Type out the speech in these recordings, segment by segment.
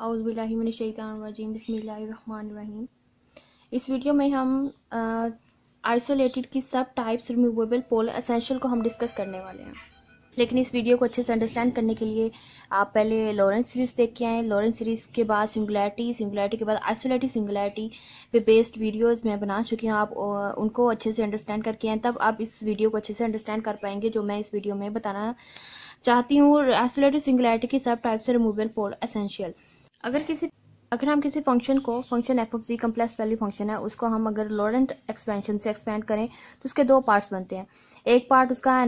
औज़ुबिल्लाहिमिनश्शैतानिर्रजीम बिस्मिल्लाहिर्रहमानिर्रहीम। इस वीडियो में हम आइसोलेटेड की सब टाइप्स रिमूवेबल पोलर एसेंशियल को हम डिस्कस करने वाले हैं। लेकिन इस वीडियो को अच्छे से अंडरस्टैंड करने के लिए आप पहले लॉरेंस सीरीज देख के आए। लॉरेंस सीरीज के बाद सिंगुलैरिटी के बाद आइसोलेटेड सिंगुलैरिटी पे बेस्ड वीडियोस मैं बना चुकी हूँ। आप उनको अच्छे से अंडरस्टैंड करके आए, तब आप इस वीडियो को अच्छे से अंडरस्टैंड कर पाएंगे जो मैं इस वीडियो में बताना चाहती हूँ। आइसोलेटेड सिंगुलैरिटी की सब टाइप्स से रिमूवेबल पोलर एसेंशियल। अगर हम किसी फंक्शन को function f of z complex value function है, उसको हम अगर लॉरेंट एक्सपेंशन से एक्सपेंड करें तो उसके दो पार्ट्स बनते हैं। एक पार्ट उसका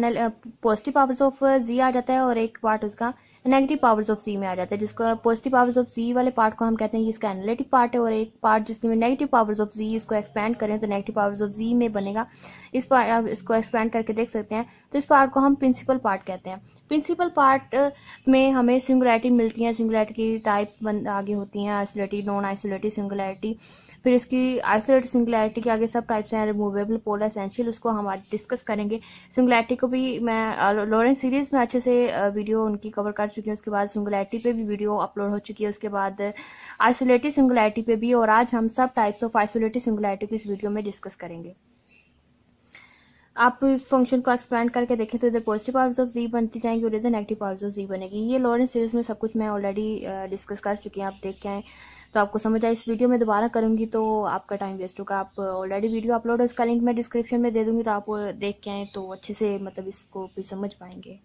पॉजिटिव पावर्स ऑफ जी आ जाता है और एक पार्ट उसका नेगेटिव पावर्स ऑफ सी में आ जाता है। जिसको पॉजिटिव पावर्स ऑफ जी वाले पार्ट को हम कहते हैं इसका एनालिटिक पार्ट है, और एक पार्ट जिसमें नेगेटिव पावर्स ऑफ जी, इसको एक्सपेंड करें तो नेगेटिव पावर्स ऑफ जी में बनेगा। इसको एक्सपेंड करके देख सकते हैं, तो इस पार्ट को हम प्रिंसिपल पार्ट कहते हैं। प्रिंसिपल पार्ट में हमें सिंगुलैरिटी मिलती है। सिंगुलैरिटी की टाइप आगे होती हैं आइसोलेटेड, नॉन आइसोलेटेड सिंगुलैरिटी। फिर इसकी आइसोलेटेड सिंगुलैरिटी के आगे सब टाइप्स हैं रिमूवेबल पोलर एसेंशियल, उसको हम आज डिस्कस करेंगे। सिंगुलैरिटी को भी मैं लॉरेंस सीरीज में अच्छे से वीडियो उनकी कवर कर चुकी हूँ। उसके बाद सिंगुलैरिटी पे भी वीडियो अपलोड हो चुकी है, उसके बाद आइसोलेटेड सिंगुलैरिटी पे भी, और आज हम सब टाइप्स ऑफ आइसोलेटेड सिंगुलैरिटी को इस वीडियो में डिस्कस करेंगे। आप इस फंक्शन को एक्सपैंड करके देखें तो इधर पॉजिटिव पावर्स ऑफ जी बनती जाएंगी और इधर नेगेटिव पावर्स ऑफ जी बनेगी। ये लॉरेंस सीरीज में सब कुछ मैं ऑलरेडी डिस्कस कर चुकी हूँ, आप देख के आए तो आपको समझ आए। इस वीडियो में दोबारा करूंगी तो आपका टाइम वेस्ट होगा। आप ऑलरेडी वीडियो अपलोड है, उसका लिंक मैं डिस्क्रिप्शन में दे दूंगी, तो आप देख के आए तो अच्छे से मतलब इसको भी समझ पाएंगे।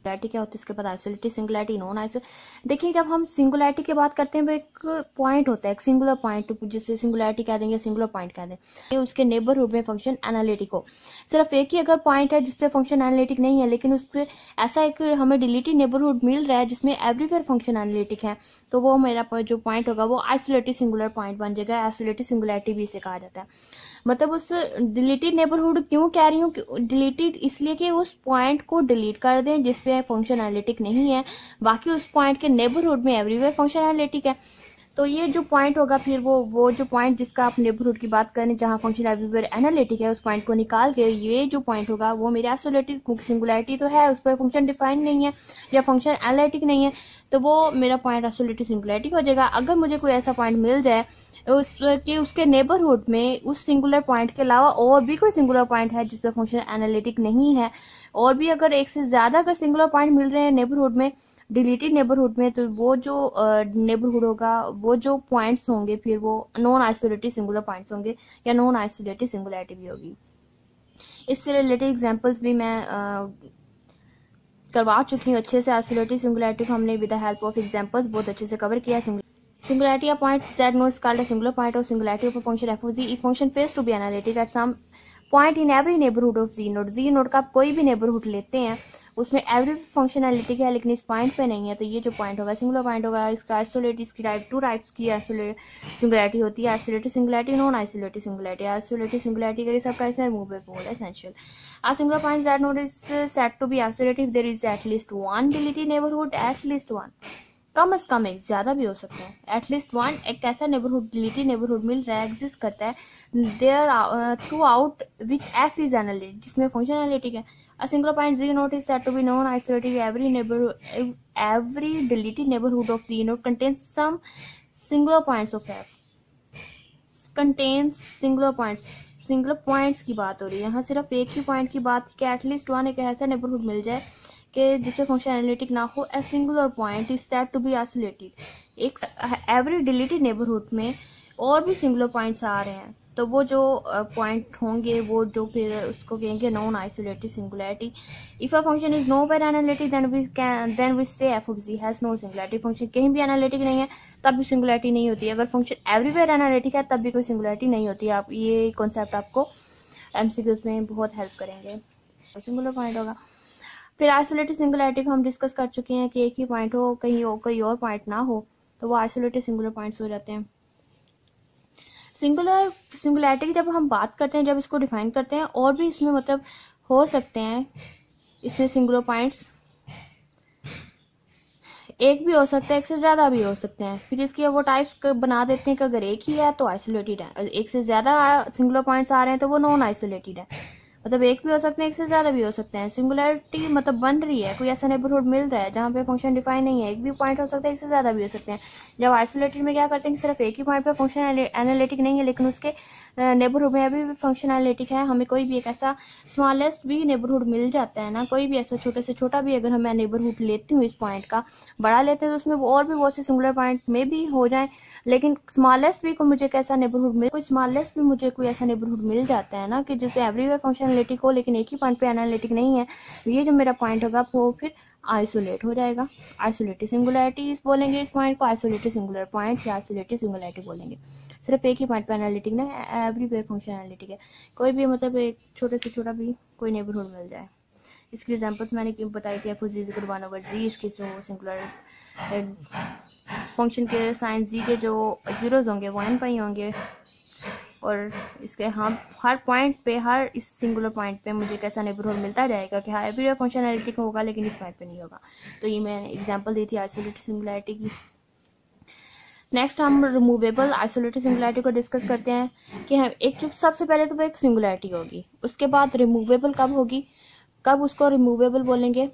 सिंगुलैरिटी क्या होती है, इसके बाद आइसोलेटेड सिंगुलैरिटी, नॉन आइसो। देखिए, जब हम सिंगुलैरिटी की बात करते हैं तो एक पॉइंट होता है, एक सिंगुलर पॉइंट, जिसे सिंगुलैरिटी कह देंगे, सिंगुलर पॉइंट कह दें। उसके नेबरहुड में फंक्शन एनालिटिक हो। सिर्फ एक ही अगर पॉइंट है जिसपे फंक्शन एनालिटिक नहीं है, लेकिन उससे ऐसा एक हमें डिलीटेड नेबरहुड मिल रहा है जिसमें एवरीवेयर फंक्शन एनालिटिक है, तो वो मेरा जो पॉइंट होगा वो आइसोलेटेड सिंगुलर पॉइंट बन जाएगा। आइसोलेटेड सिंगुलैरिटी भी इसे कहा जाता है। मतलब उस डिलीटेड नेबरहुड क्यों कह रही हूँ, डिलीटेड इसलिए कि उस पॉइंट को डिलीट कर दें जिसपे फंक्शन एनालिटिक नहीं है, बाकी उस पॉइंट के नेबरहुड में एवरीवेयर फंक्शन एनालिटिक है। तो ये जो पॉइंट होगा, फिर वो जो पॉइंट जिसका आप नेबरहुड की बात करें जहां फंक्शन एवरीवेयर एनालिटिक है, उस पॉइंट को निकाल के ये जो पॉइंट होगा वो मेरे आइसोलेटेड, क्योंकि सिंगुलैरिटी तो है, उस पर फंक्शन डिफाइन नहीं है या फंक्शन एनालिटिक नहीं है, तो वो मेरा पॉइंट आइसोलेटेड सिंगुलैरिटी हो जाएगा। अगर मुझे कोई ऐसा पॉइंट मिल जाए उसके नेबरहुड में उस सिंगुलर पॉइंट के अलावा और भी कोई सिंगुलर पॉइंट है जिसपे फंक्शन एनालिटिक नहीं है, और भी अगर एक से ज्यादा अगर सिंगुलर पॉइंट मिल रहे हैं नेबरहुड में, डिलीटेड नेबरहुड में, तो वो जो नेबरहुड होगा, वो जो पॉइंट्स होंगे फिर वो नॉन आइसोलेटेड सिंगुलर पॉइंट्स होंगे या नॉन आइसोलेटेड सिंगुलैरिटी भी होगी। इससे रिलेटेड एग्जांपल्स भी मैं करवा चुकी हूँ अच्छे से। आइसोलेटेड सिंगुलैरिटी को हमने with the help of examples बहुत अच्छे से कवर किया। Singularity of point z naught is called a singular point or singularity of a function f of z if function fails to be analytic at some point in every neighborhood of z naught। z naught का आप कोई भी neighbourhood लेते हैं उसमें every function analytic है, लेकिन इस पॉइंट पे नहीं है, तो ये जो पॉइंट होगा सिंगुलर पॉइंट होगा। इसका आइसोलेटेड, इसकी टाइप टू टाइप्स की सिंगुलैरिटी होती है, isolated singularity, non isolated singularity. Isolated singularity का सब टाइप्स है removable essential. A singular point z naught is said to be isolated if there is at least one deleted neighborhood, at least one, कम से कम एक, ज्यादा भी हो सकता है। एटलीस्ट वन एक ऐसा नेबरहुड, डिलीटेड नेबरहुड मिल रहा है, एग्जिस्ट करता है there throughout which f is analytic, जिसमें फंक्शन एनालिटिक है। A singular point z nought is said to be non isolated every deleted neighbourhood of z nought contains some singular points of f, contains singular points. Singular points की बात हो रही है यहाँ, सिर्फ एक ही पॉइंट की बात कि एटलीस्ट वन एक ऐसा नेबरहुड मिल जाए कि जिसपे फंक्शन एनालिटिक ना हो। A singular point is said to be isolated. एक एवरी डिलीटेड नेबरहुड में और भी सिंगुलर पॉइंट्स आ रहे हैं, तो वो जो पॉइंट होंगे वो जो फिर उसको कहेंगे non isolated singularity. If a function is nowhere analytic then we say f of z has no singularity. Function कहीं भी एनालिटिक नहीं है तब भी सिंगुलैरिटी नहीं होती है। अगर फंक्शन एवरीवेयर एनालिटिक है तब भी कोई सिंगुलैरिटी नहीं होती है। आप ये कॉन्सेप्ट आपको एमसीक्यूज में बहुत हेल्प करेंगे। सिंगुलर पॉइंट होगा। फिर आइसोलेटेड सिंगुलैरिटी को हम डिस्कस कर चुके हैं कि एक ही पॉइंट हो, कहीं कोई और पॉइंट ना हो, तो वो आइसोलेटेड सिंगुलर पॉइंट्स हो जाते हैं। सिंगुलैरिटी की जब हम बात करते हैं, जब इसको डिफाइन करते हैं, और भी इसमें मतलब हो सकते हैं, इसमें सिंगुलर पॉइंट्स एक भी हो सकता है, एक से ज्यादा भी हो सकते हैं। फिर इसकी वो टाइप्स बना देते हैं कि अगर एक ही है तो आइसोलेटेड है, एक से ज्यादा सिंगुलर पॉइंट्स आ रहे हैं तो वो नॉन आइसोलेटेड है। मतलब एक भी हो सकते हैं, एक से ज्यादा भी हो सकते हैं। सिंगुलरिटी मतलब बन रही है, कोई ऐसा नेबरहुड मिल रहा है जहाँ पे फंक्शन डिफाइन नहीं है। एक भी पॉइंट हो सकता है, एक से ज्यादा भी हो सकते हैं। जब आइसोलेटेड में क्या करते हैं कि सिर्फ एक ही पॉइंट पे फंक्शन एनालिटिक नहीं है, लेकिन उसके नेबरहुड में अभी भी फंक्शन एनालिटिक है। हमें कोई भी एक ऐसा स्मॉलेस्ट भी नेबरहुड मिल जाता है ना, कोई भी ऐसा छोटे से छोटा भी अगर मैं नेबरहुड लेती हूँ इस पॉइंट का, बड़ा लेते हैं तो उसमें और भी बहुत से सिंगुलर पॉइंट में भी हो जाए, लेकिन स्मॉलेस्ट भी को मुझे कैसा नेबरहुड मिल, कोई स्मॉलेस्ट भी मुझे कोई ऐसा नेबरहुड मिल जाता है ना कि जिससे एवरीवेयर फंक्शन एनालिटिक हो, लेकिन एक ही पॉइंट पे एनालिटिक नहीं है। ये जो मेरा पॉइंट होगा वो फिर आइसोलेट हो जाएगा। आइसोलेटेड सिंगुलरिटी बोलेंगे इस पॉइंट को, आइसोलेटेड सिंगुलर पॉइंट या आइसोलेटेड सिंगुलरिटी बोलेंगे। सिर्फ एक ही पॉइंट पे एनालिटिक ना, एवरीवेयर फंक्शन एनालिटिक है। कोई भी मतलब एक छोटे से छोटा भी कोई नेबरहुड मिल जाए। इसकी एग्जांपल्स मैंने क्यों बताई थी, f(z) = 1/z, इसके जो सिंगुलर फंक्शन के साइन z के जो जीरोज होंगे वो n पाई होंगे, और इसके हर पॉइंट पे, हर इस सिंगुलर पॉइंट पे मुझे कैसा नेबरहुड मिलता जाएगा कि हाँ एवरीवेयर फंक्शन एनालिटिक होगा लेकिन इस पॉइंट पे नहीं होगा। तो ये मैंने एग्जांपल दी थी आइसोलेटेड सिंगुलरिटी की। नेक्स्ट हम रिमूवेबल आइसोलेटेड सिंगुलरिटी को डिस्कस करते हैं कि हम एक जो सबसे पहले तो वो एक सिंगुलरिटी होगी, उसके बाद रिमूवेबल कब होगी, कब उसको रिमूवेबल बोलेंगे।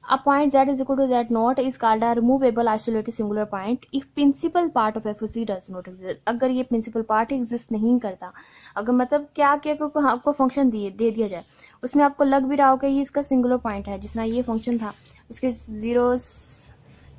A point z is equal to z0 is called a removable isolated singular point if principal part of f of z does not exist। अगर ये प्रिंसिपल पार्ट एग्जिस्ट नहीं करता, अगर मतलब क्या क्या आपको फंक्शन दे दिया जाए, उसमें आपको लग भी रहा हो कि ये इसका सिंगुलर पॉइंट है, जिसना ये फंक्शन था, उसके जीरो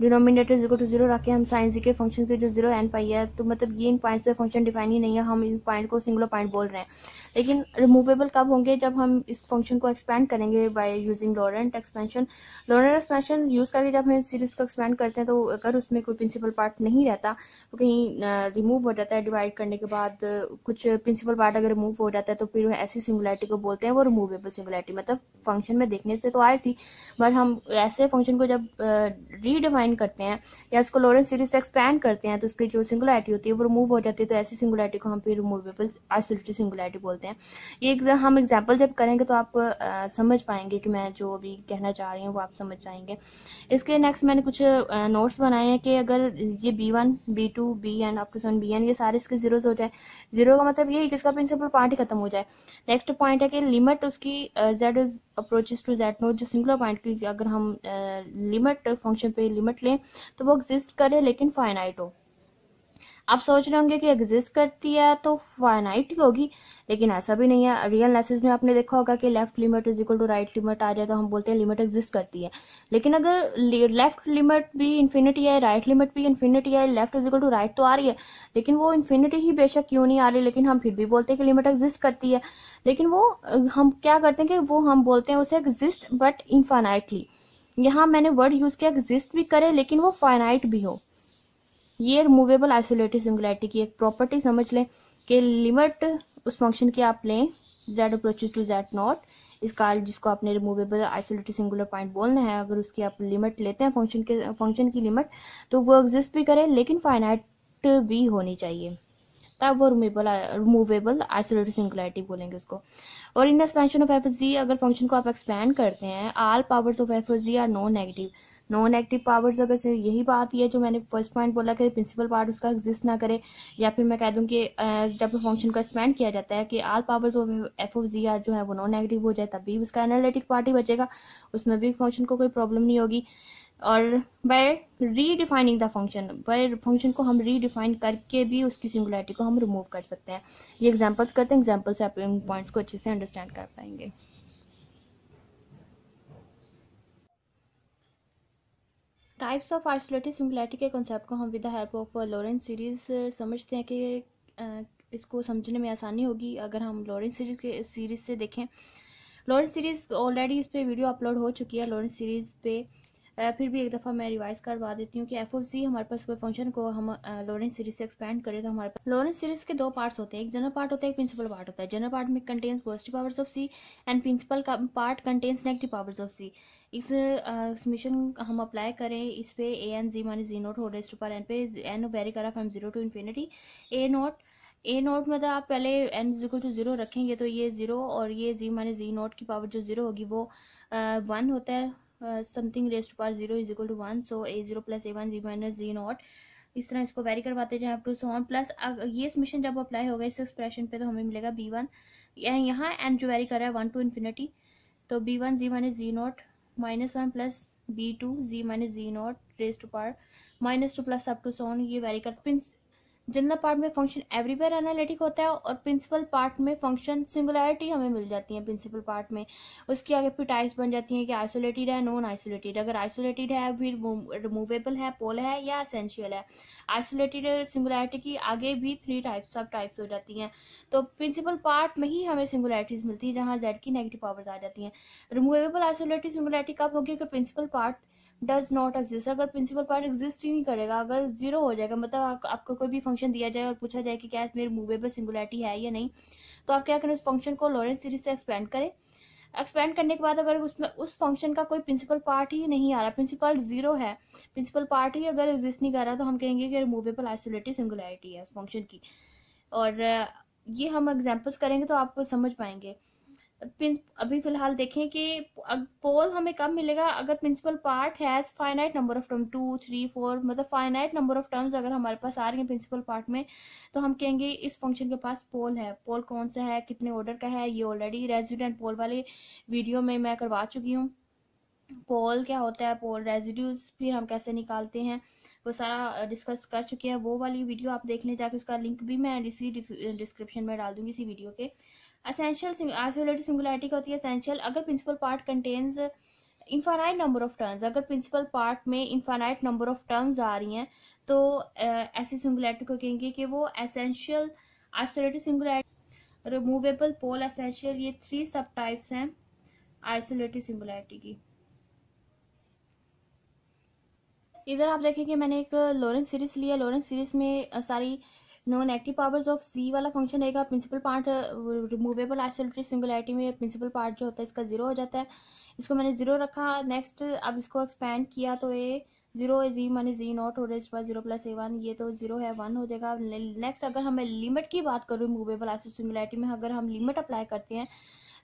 डिनोमिनेटर 0 रखे हम साइन जी के फंक्शन के जो 0 n पाई है, तो मतलब ये इन पॉइंट पे फंक्शन डिफाइन ही नहीं है, हम इन पॉइंट को सिंगुलर पॉइंट बोल रहे हैं। लेकिन रिमूवेबल कब होंगे, जब हम इस फंक्शन को एक्सपेंड करेंगे by using Laurent expansion. Laurent expansion use करके जब हम सीरीज को एक्सपेंड करते हैं, तो अगर उसमें कोई प्रिंसिपल पार्ट नहीं रहता तो कहीं रिमूव हो जाता है, डिवाइड करने के बाद कुछ प्रिंसिपल पार्ट अगर रिमूव हो जाता है तो फिर ऐसी सिंगुलरिटी को बोलते हैं वो रिमूवेबल सिंगुलरिटी। मतलब फंक्शन में देखने से तो आई थी, बट हम ऐसे फंक्शन को जब रीडिफाइन करते हैं या उसको लॉरेंट सीरीज से एक्सपैंड करते हैं तो उसकी जो सिंगुलरिटी होती है वो रिमूव हो जाती है, तो ऐसी सिंगुलरिटी को हम फिर रिमूवेबल आइसोलेटेड सिंगुलरिटी बोलते हैं। ये हम एग्जांपल जब करेंगे तो आप समझ पाएंगे कि मैं जो अभी कहना चाह रही हूँ वो आप समझ जाएंगे। इसके नेक्स्ट मैंने कुछ नोट्स बनाए हैं कि अगर ये B1 B2 Bn up to Bn ये सारे इसके जीरोज हो जाए, जीरो का मतलब ये कि इसका प्रिंसिपल पार्ट ही खत्म हो जाए। नेक्स्ट पॉइंट है कि लिमिट उसकी z अप्रोचेस टू z0, जो सिंगुलर पॉइंट की अगर हम लिमिट फंक्शन पे लिमिट लें तो वो एग्जिस्ट करे लेकिन फाइनाइट हो। आप सोच रहे होंगे कि एग्जिस्ट करती है तो फाइनाइट ही होगी, लेकिन ऐसा भी नहीं है। रियल एनालिसिस में आपने देखा होगा कि left limit is equal to right limit आ जाए तो हम बोलते हैं लिमिट एग्जिस्ट करती है। लेकिन अगर लेफ्ट लिमिट भी इन्फिनिटी है, राइट लिमिट भी इन्फिनिटी है, left is equal to right तो आ रही है, लेकिन वो इन्फिनिटी ही बेशक क्यों नहीं आ रही, लेकिन हम फिर भी बोलते हैं कि लिमिट एग्जिस्ट करती है। लेकिन वो हम क्या करते हैं कि वो हम बोलते हैं उसे एग्जिस्ट बट इनफाइनाइटली। यहाँ मैंने वर्ड यूज किया एग्जिस्ट भी करे लेकिन वो फाइनाइट भी हो। ये रिमूवेबल आइसोलेटेड सिंगुलरिटी की एक प्रॉपर्टी समझ लें कि लिमिट उस फंक्शन की आप लें z अप्रोचेस टू z0 इस कार्ड जिसको आपने रिमूवेबल आइसोलेटेड सिंगुलर पॉइंट बोलना है, अगर उसकी आप लिमिट लेते हैं फंक्शन की लिमिट, तो वो एग्जिस्ट भी करे लेकिन फाइनाइट भी होनी चाहिए, तब वो रिमूवेबल आइसोलेटेड सिंगुलरिटी बोलेंगे उसको। और in expansion of f z, अगर फंक्शन को आप एक्सपैंड करते हैं, all powers of f z are non negative. Non negative powers अगर से यही बात है जो मैंने फर्स्ट पॉइंट बोला कि प्रिंसिपल पार्ट उसका एग्जिस्ट ना करे, या फिर मैं कह दूं कि जब फंक्शन को एक्सपेंड किया जाता है कि all powers of f of z are जो है वो नॉन नेगेटिव हो जाए, तभी उसका एनालिटिक पार्ट ही बचेगा, उसमें भी फंक्शन को कोई प्रॉब्लम नहीं होगी। और by redefining the function, by function को हम रीडिफाइन करके भी उसकी सिंगुलरिटी को हम रिमूव कर सकते हैं। ये एग्जांपल्स करते हैं, एग्जांपल से आप इन पॉइंट्स को अच्छे से अंडरस्टैंड कर पाएंगे। टाइप्स ऑफ आइसोलेटेड सिंगुलरिटी के कॉन्सेप्ट को हम with the help of Laurent series समझते हैं कि इसको समझने में आसानी होगी अगर हम लॉरेंट सीरीज से देखें। लॉरेंट सीरीज ऑलरेडी इस पे वीडियो अपलोड हो चुकी है लॉरेंट सीरीज पे, फिर भी एक दफ़ा मैं रिवाइज करवा देती हूँ कि एफ ऑफ जी हमारे पास कोई फंक्शन को हम लॉरेंट सीरीज से एक्सपेंड करें तो हमारे पास लॉरेंट सीरीज के दो पार्ट्स होते हैं, एक जनरल पार्ट होता है, एक प्रिंसिपल पार्ट होता है। जनरल पार्ट में contains positive powers of c and principal part contains negative powers of c. इस समीशन हम अप्लाई करें इस पे a n z minus z naught हो रेस्ट पर एन पे एन वेरी करा from 0 to infinity a naught मतलब आप पहले एन इज इक्वल टू 0 रखेंगे तो ये 0 और ये जी माइनस जी नोट की पावर जो 0 होगी वो 1 होता है, something rest power 0 is equal to 1, so a0 plus a1 z minus z nought. इस तरह इसको वेरी करवाते जाए up to so on plus ये समीशन जब अप्लाई होगा इस एक्सप्रेशन पे तो हमें मिलेगा b1 यहाँ एन जो वेरी कर रहा है 1 to इन्फिनिटी, तो b1 z minus z nought -1 plus b2 z minus z nought raise to power -2 plus up to so on, ये वेरी करते। जनरल पार्ट में फंक्शन एवरीवेयर एनालिटिक होता है और प्रिंसिपल पार्ट में फंक्शन सिंगुलैरिटी हमें मिल जाती है प्रिंसिपल पार्ट में। उसके आगे फिर टाइप्स बन जाती हैं कि आइसोलेटेड है, नॉन आइसोलेटेड। अगर आइसोलेटेड है फिर रिमूवेबल है, पोल है या एसेंशियल है। आइसोलेटेड सिंगुलैरिटी की आगे भी 3 टाइप्स सब टाइप्स हो जाती हैं। तो प्रिंसिपल पार्ट में ही हमें सिंगुलैरिटीज मिलती है जहां जेड की नेगेटिव पावर्स आ जाती हैं। रिमूवेबल आइसोलेटेड सिंगुलैरिटी कब होगी? अगर principal part does not exist, अगर प्रिंसिपल पार्ट एग्जिस्ट ही नहीं करेगा, अगर जीरो हो जाएगा, मतलब आपको कोई भी फंक्शन दिया जाए और पूछा जाए कि क्या इसमें रिमूवेबल सिंगुलैरिटी है या नहीं, तो आप क्या करें, उस फंक्शन को लॉरेंस सीरीज से एक्सपेंड करें। एक्सपेंड करने के बाद अगर उसमें उस फंक्शन का कोई प्रिंसिपल पार्ट ही नहीं आ रहा, प्रिंसिपल पार्ट जीरो है, प्रिंसिपल पार्ट ही अगर एग्जिस्ट नहीं कर रहा, तो हम कहेंगे कि रिमूवेबल आइसोलेटेड सिंगुलैरिटी है उस फंक्शन की। और ये हम एग्जाम्पल्स करेंगे तो आपको समझ पाएंगे। अभी फिलहाल देखें कि पोल हमें कब मिलेगा? अगर principal part has finite number of term 2 3 4, मतलब फाइनाइट नंबर ऑफ टर्म्स अगर हमारे पास आ रही है प्रिंसिपल पार्ट में, तो हम कहेंगे इस फंक्शन के पास पोल है। पोल कौन सा है, कितने ऑर्डर का है, ये ऑलरेडी रेजिड्यू एंड पोल वाले वीडियो में मैं करवा चुकी हूँ। पोल क्या होता है, पोल रेजिड्यूज फिर हम कैसे निकालते हैं, वो सारा डिस्कस कर चुके हैं। वो वाली वीडियो आप देख लें जाके, उसका लिंक भी मैं इसी डिस्क्रिप्शन में डाल दूंगी इसी वीडियो के। एसेंशियल आइसोलेटेड सिंगुलैरिटी का होती है एसेंशियल अगर principal part contains infinite number of terms. अगर प्रिंसिपल पार्ट में इनफाइनाइट नंबर ऑफ टर्म्स आ रही हैं तो ऐसी सिंगुलैरिटी को कहेंगे कि वो essential isolated singularity. Removable, pole, essential, ये 3 सब टाइप्स हैं आइसोलेटेड सिंगुलैरिटी की। इधर आप देखेंगे मैंने एक लॉरेंस सीरीज लिया। लॉरेंस सीरीज में सारी non negative powers of z वाला फंक्शन रहेगा। Principal part removable isolated singularity में प्रिंसिपल पार्ट जो होता है इसका 0 हो जाता है, इसको मैंने 0 रखा। नेक्स्ट अब इसको एक्सपैंड किया तो ये 0 जी माइनस जी नॉट हो रेज़्ड बाय 0 प्लस a1, ये तो 0 है 1 हो जाएगा। नेक्स्ट अगर हमें लिमिट की बात करूँ रिमूवेबल आइसोलेटेड सिंगुलैरिटी में, अगर हम लिमिट अप्लाई करते हैं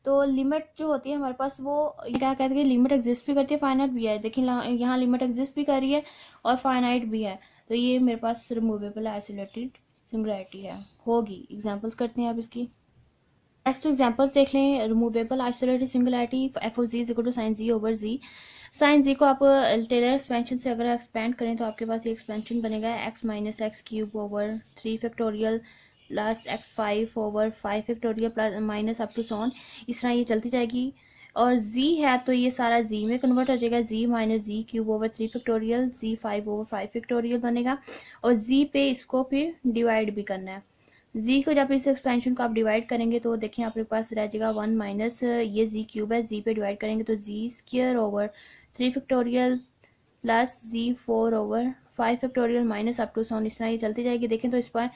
तो लिमिट जो होती है हमारे पास वो क्या कहते हैं, लिमिट एग्जिस्ट भी करती है, फाइनाइट भी है। देखिए यहाँ लिमिट एग्जिस्ट भी कर रही है और फाइनाइट भी है, तो ये मेरे पास रिमूवेबल आइसोलेटेड सिंगुलैरिटी है होगी। एग्जांपल्स करते हैं अब इसकी। नेक्स्ट एग्जांपल्स देख लें। Removable isolated singularity f of z is equal to sine z over z. Sine z को आप टेलर एक्सपेंशन से अगर एक्सपेंड करें तो आपके पास ये एक्सपेंशन बनेगा x minus x cube over 3 factorial plus x5 over 5 factorial plus minus up to so on. इस तरह ये चलती जाएगी। और z है तो ये सारा z में कन्वर्ट हो जाएगा, z minus z cube over 3 factorial z 5 over 5 factorial बनेगा। और z पे इसको फिर डिवाइड भी करना है। z को जब इस एक्सपेंशन को आप डिवाइड करेंगे तो देखिए आपके पास रह जाएगा 1 माइनस ये z क्यूब है, z पे डिवाइड करेंगे तो z square over 3 factorial plus z 4 over 5 factorial minus up to so on. इस तरह ये चलती जाएगी। देखें तो इस पर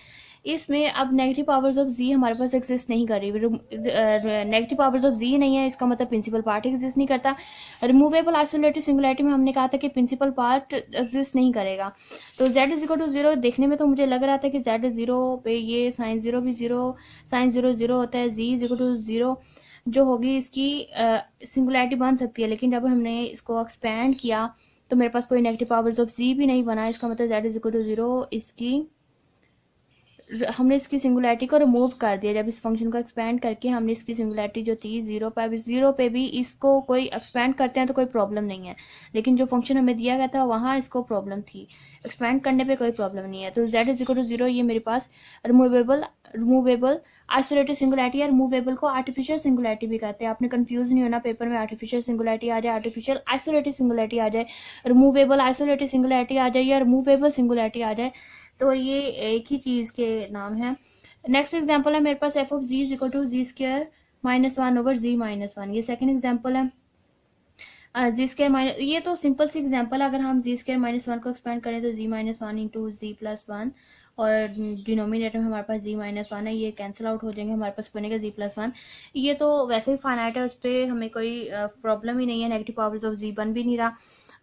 इसमें अब नेगेटिव पावर्स ऑफ जी हमारे पास एग्जिस्ट नहीं कर रही। नेगेटिव पावर्स ऑफ जी नहीं है, इसका मतलब प्रिंसिपल पार्ट एग्जिस्ट नहीं करता। रिमूवेबल आइसोलेटेड सिंगुलैरिटी में हमने कहा था कि प्रिंसिपल पार्ट एग्जिस्ट नहीं करेगा। तो z इज इक्वल टू 0 देखने में तो मुझे लग रहा था कि z 0 पे ये साइन 0 भी 0 साइन 0 0 होता है, z इज इक्वल टू 0 जो होगी इसकी सिंगुलैरिटी बन सकती है। लेकिन जब हमने इसको एक्सपैंड किया तो मेरे पास कोई नेगेटिव पावर्स ऑफ जी भी नहीं बना, इसका मतलब z इज इक्वल टू 0 इसकी हमने इसकी सिंगुलैरिटी को रिमूव कर दिया। जब इस फंक्शन को एक्सपेंड करके हमने इसकी सिंगुलैरिटी जो थी 0 पे, अब 0 पे भी इसको कोई एक्सपेंड करते हैं तो कोई प्रॉब्लम नहीं है, लेकिन जो फंक्शन हमें दिया गया था वहां इसको प्रॉब्लम थी, एक्सपेंड करने पे कोई प्रॉब्लम नहीं है। तो z इज इक्वल टू 0 ये मेरे पास रिमूवेबल आइसोलेटेड सिंगुलैरिटी है। रिमूवेबल को आर्टिफिशियल सिंगुलैरिटी भी कहते हैं। आपने कंफ्यूज नहीं होना, पेपर में आर्टिफिशियल सिंगुलैरिटी आ जाए, आर्टिफिशियल आइसोलेटेड सिंगुलैरिटी आ जाए, रिमूवेबल आइसोलेटेड सिंगुलैरिटी आ जाए या रिमूवेबल सिंगुलैरिटी आ जाए, तो ये एक ही चीज के नाम है। नेक्स्ट एग्जांपल है मेरे पास f of z is equal to z square minus 1 over z minus 1। ये सेकंड एग्जांपल है। जी स्क्वायर माइनस, ये तो सिंपल सी एग्जांपल है। अगर हम जी स्क्वायर माइनस 1 को एक्सपेंड करें तो जी माइनस 1 इंटू जी प्लस 1 और डिनोमिनेटर में हमारे पास जी माइनस 1 है, ये कैंसिल आउट हो जाएंगे, हमारे पास बनेगा जी प्लस 1। ये तो वैसे ही फाइनाइट है, उस पर हमें कोई प्रॉब्लम ही नहीं है, नेगेटिव पावर्स ऑफ जी बन भी नहीं रहा।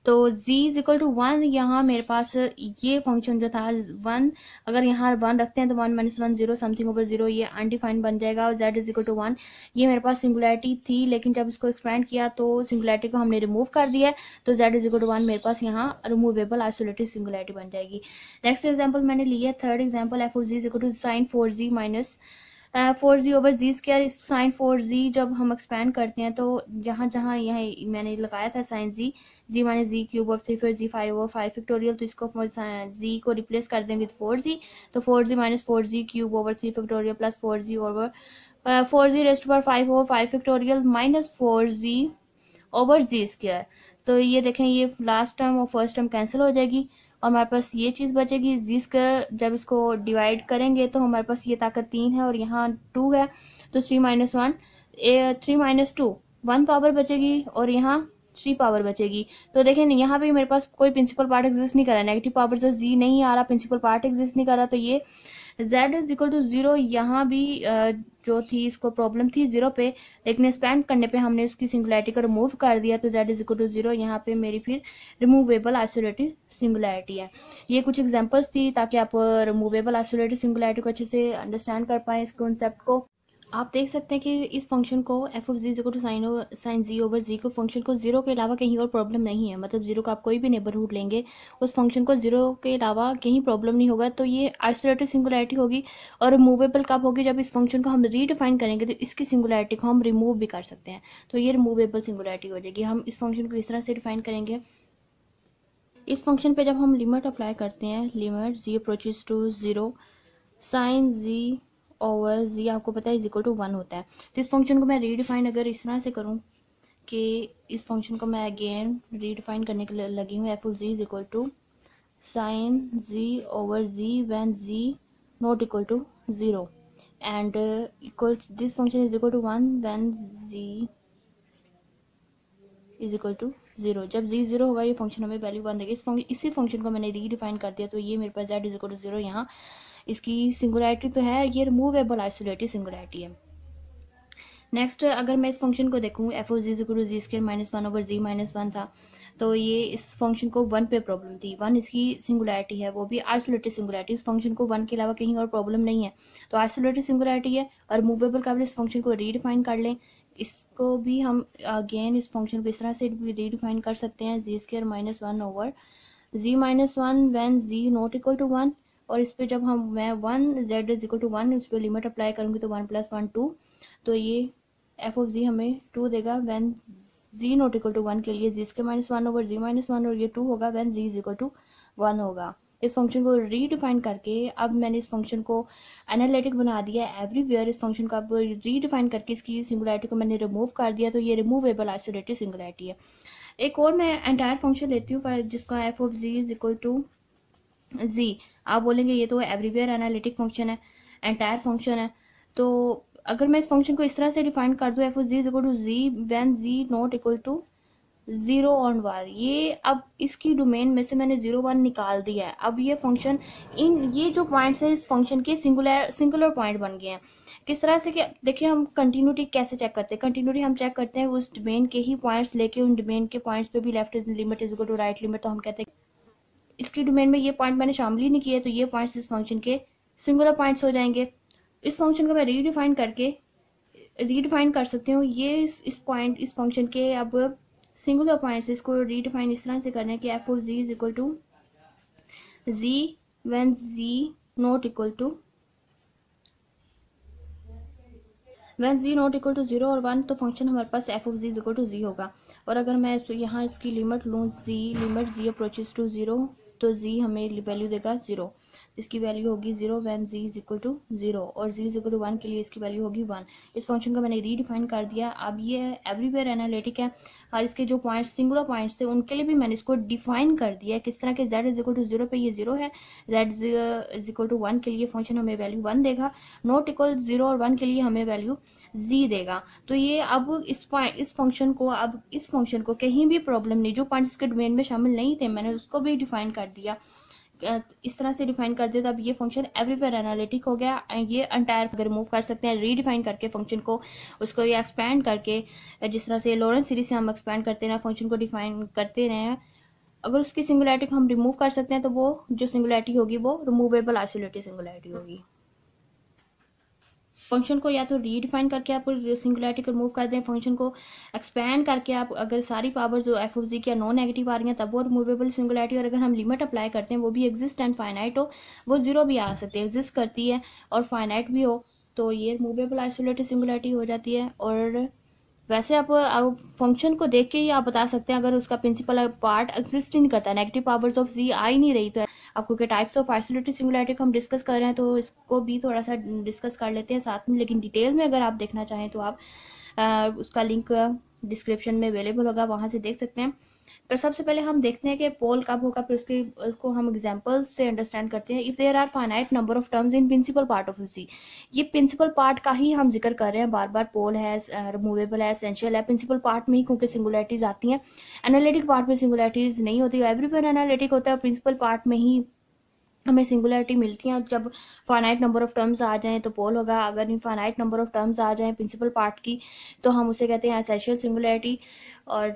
तो z इज इक्वल टू 1, यहाँ मेरे पास ये फंक्शन जो था 1, अगर यहाँ 1 रखते हैं तो 1 माइनस 1 0 समथिंग ओवर 0, ये अनडिफाइंड बन जाएगा। और z इज इक्वल टू 1 ये मेरे पास सिंगुलैरिटी थी, लेकिन जब इसको एक्सपेंड किया तो सिंगुलैरिटी को हमने रिमूव कर दिया, तो z इज इक्वल टू 1 मेरे पास यहाँ रिमूवेबल आइसोलेटेड सिंगुलैरिटी बन जाएगी। नेक्स्ट एग्जाम्पल मैंने लिया third example f of z is equal to sine 4g minus 4z over z square, sine 4z जब हम एक्सपैंड करते हैं तो जहाँ जहाँ यह मैंने लगाया था sine z minus z cube of 3 फिर जी 5 ओवर 5 फैक्टोरियल, तो इसको जी को रिप्लेस कर दें विद 4z, तो 4z minus 4z cube over 3 factorial plus 4z over 4z rest पर 5 over 5 factorial minus 4z over z square. तो ये देखें, ये लास्ट टर्म और फर्स्ट टर्म कैंसिल हो जाएगी और हमारे पास ये चीज बचेगी। जी स्क्वायर जब इसको डिवाइड करेंगे तो हमारे पास ये ताकत 3 है और यहाँ 2 है, तो 3 माइनस 1 3 माइनस 2 1 पावर बचेगी और यहाँ 3 पावर बचेगी। तो देखें यहाँ पे मेरे पास कोई प्रिंसिपल पार्ट एग्जिस्ट नहीं कर रहा, नेगेटिव पावर से जी नहीं आ रहा, प्रिंसिपल पार्ट एग्जिस्ट नहीं कर रहा, तो ये z इज इक्वल टू 0 यहाँ भी जो थी इसको प्रॉब्लम थी 0 पे, लेकिन एक्सपैंड करने पे हमने इसकी सिंगुलैरिटी को रिमूव कर दिया, तो z इज इक्वल टू 0 यहाँ पे मेरी फिर रिमूवेबल आइसोलेटेड सिंगुलैरिटी है। ये कुछ एग्जांपल्स थी ताकि आप रिमूवेबल आइसोलेटेड सिंगुलैरिटी को अच्छे से अंडरस्टैंड कर पाए इस कॉन्सेप्ट को। आप देख सकते हैं कि इस फंक्शन को f of z equal to sine z over z को फंक्शन को जीरो के अलावा कहीं और प्रॉब्लम नहीं है, मतलब जीरो का आप कोई भी नेबरहुड लेंगे उस फंक्शन को जीरो के अलावा कहीं प्रॉब्लम नहीं होगा, तो ये आइसोलेटेड सिंगुलैरिटी होगी। और रिमूवेबल कब होगी? जब इस फंक्शन को हम रीडिफाइन करेंगे तो इसकी सिंगुलैरिटी को हम रिमूव भी कर सकते हैं, तो ये रिमूवेबल सिंगुलैरिटी हो जाएगी। हम इस फंक्शन को इस तरह से डिफाइन करेंगे। इस फंक्शन पे जब हम लिमिट अप्लाई करते हैं, limit z approaches to zero sine z over z आपको पता है इज इक्वल टू 1 होता है। तो इस फंक्शन को मैं रीडिफाइन अगर इस तरह से करूं कि इस फंक्शन को मैं अगेन रीडिफाइन करने के लिए लगी हूँ, f of z is equal to sine z over z when z not equal to 0 and equal this function is equal to 1 when z is equal to 0। जब जी 0 होगा ये फंक्शन हमें वैल्यू 1 देगा। इसी फंक्शन को मैंने रीडिफाइन कर दिया, तो ये मेरे पास z इज इक्वल टू 0 यहाँ इसकी सिंगुलैरिटी तो है, ये रिमूवेबल आइसोलेटेड सिंगुलैरिटी है। नेक्स्ट अगर मैं इस फंक्शन को देखूँ f of z is equal to z square minus 1 over z minus 1 था, तो ये इस फंक्शन को 1 पे प्रॉब्लम थी। 1 इसकी सिंगुलैरिटी है, वो भी आइसोलेटेड सिंगुलैरिटी। इस फंक्शन को 1 के अलावा कहीं और प्रॉब्लम नहीं है, तो आइसोलेटेड सिंगुलैरिटी है और मूवेबल का भी इस फंक्शन को रीडिफाइन कर लें। इसको भी हम अगेन इस फंक्शन को इस तरह से भी रीडिफाइन कर सकते हैं, z square minus 1 over z minus 1 when z not equal to 1, और इस पे जब मैं 1 z इज इक्वल टू 1 इस पे लिमिट अप्लाई करूंगी तो 1 प्लस 1 2, तो ये एफ ऑफ जी हमें 2 देगा when z not equal to 1 के लिए z square minus 1 over z minus 1, और ये 2 होगा when z is equal to 1 होगा। इस फंक्शन को रीडिफाइन करके अब मैंने इस फंक्शन को एनालिटिक बना दिया एवरीवेयर। इस फंक्शन को अब रीडिफाइन करके इसकी सिंगुलैरिटी को मैंने रिमूव कर दिया, तो ये रिमूवेबल आइसोलेटेड सिंगुलैरिटी है। एक और मैं एंटायर फंक्शन लेती हूँ जिसका f of z is equal to z. आप बोलेंगे ये तो एवरीवेयर एनालिटिक फंक्शन है, एंटायर फंक्शन है, तो अगर मैं इस फंक्शन को इस तरह से डिफाइन कर दूं f of z is equal to z when z not equal to 0 on 1, ये अब इसकी डोमेन में से मैंने 0 1 निकाल दिया है। अब ये फंक्शन ये जो पॉइंट्स है इस फंक्शन के सिंगुलर पॉइंट बन गए हैं। किस तरह से? देखिए हम कंटिन्यूटी कैसे चेक करते हैं। कंटिन्यूटी हम चेक करते हैं उस डोमेन के ही पॉइंट्स लेके, उन डोमेन के पॉइंट्स पे भी left limit is equal to right limit, तो हम कहते हैं इसकी डोमेन में ये पॉइंट मैंने शामिल ही नहीं किए, तो ये पॉइंट्स इस फंक्शन के सिंगुलर पॉइंट्स हो जाएंगे। इस फंक्शन को मैं रीडिफाइन कर सकती हूँ। ये इस पॉइंट इस फंक्शन के अब सिंगुलर पॉइंट्स, इसको रीडिफाइन इस तरह से करना है कि f of z is equal to z when z not equal to 0 और 1, तो फंक्शन हमारे पास f of z is equal to z होगा। और अगर मैं यहाँ इसकी लिमिट लूँ लिमिट जी अप्रोचेस टू 0, तो जी हमें वैल्यू देगा 0, इसकी वैल्यू होगी 0 when z is equal to 0, और जी इज इक्वल टू 1 के लिए इसकी वैल्यू होगी 1। इस फंक्शन को मैंने रीडिफाइन कर दिया। अब ये एवरीवेयर एनालिटिक है और इसके जो पॉइंट्स सिंगुलर पॉइंट्स थे उनके लिए भी मैंने इसको डिफाइन कर दिया है। किस तरह के? z इज इक्वल टू 0 पे ये 0 है, z इज इक्वल टू 1 के लिए फंक्शन हमें वैल्यू 1 देगा, नॉट इक्वल 0 और 1 के लिए हमें वैल्यू z देगा। तो ये अब इस फंक्शन को कहीं भी प्रॉब्लम नहीं, जो पॉइंट्स के डोमेन में शामिल नहीं थे मैंने उसको भी डिफाइन कर दिया, इस तरह से डिफाइन कर दिया। तो अब ये फंक्शन एवरीवेयर एनालिटिक हो गया। ये एंटायर रिमूव कर सकते हैं रीडिफाइन करके फंक्शन को, उसको ये एक्सपैंड करके, जिस तरह से लॉरेंस सीरीज से हम एक्सपैंड करते रहे फंक्शन को डिफाइन करते रहे, अगर उसकी सिंगुलैरिटी को हम रिमूव कर सकते हैं तो वो जो सिंगुलैरिटी होगी वो रिमूवेबल आइसोलेटेड सिंगुलैरिटी होगी। फंक्शन को या तो रीडिफाइन करके आप सिंगुलैरिटी को रिमूव कर दें, फंक्शन को एक्सपैंड करके आप अगर सारी पावर जो एफ ऑफ जी की नॉन नेगेटिव आ रही हैं तब वो रिमूवेबल सिंगुलैरिटी, और अगर हम लिमिट अप्लाई करते हैं वो भी एग्जिस्ट एंड फाइनाइट हो, वो 0 भी आ सकती है, एग्जिस्ट करती है और फाइनाइट भी हो, तो ये रिमूवेबल आइसोलेटेड सिंगुलरिटी हो जाती है। और वैसे आप फंक्शन को देख के ही आप बता सकते हैं अगर उसका प्रिंसिपल पार्ट एग्जिस्ट नहीं करता, नेगेटिव पावर्स ऑफ जी आ ही नहीं रही, तो आपको के टाइप्स ऑफ आइसोलेटेड सिंगुलरिटी को हम डिस्कस कर रहे हैं तो इसको भी थोड़ा सा डिस्कस कर लेते हैं साथ में। लेकिन डिटेल में अगर आप देखना चाहें तो आप उसका लिंक डिस्क्रिप्शन में अवेलेबल होगा, वहां से देख सकते हैं। तो सबसे पहले हम देखते हैं कि पोल कब होगा, फिर उसको हम एग्जांपल्स से अंडरस्टैंड करते हैं। If there are finite number of terms in principal part of c, ये प्रिंसिपल पार्ट का ही हम जिक्र कर रहे हैं बार बार। पोल है, रिमूवेबल है, एसेंशियल है, प्रिंसिपल पार्ट में ही क्योंकि सिंगुलरिटीज आती हैं। एनालिटिक पार्ट में सिंगुलरिटीज नहीं होती, एवरीवेयर एनालिटिक होता है, प्रिंसिपल पार्ट में ही हमें सिंगुलरिटी मिलती है। जब फाइनाइट नंबर ऑफ टर्म्स आ जाएं तो पोल होगा, अगर इनफाइनाइट नंबर ऑफ टर्म्स आ जाएं प्रिंसिपल पार्ट की तो हम उसे कहते हैं एसेंशियल सिंगुलरिटी। और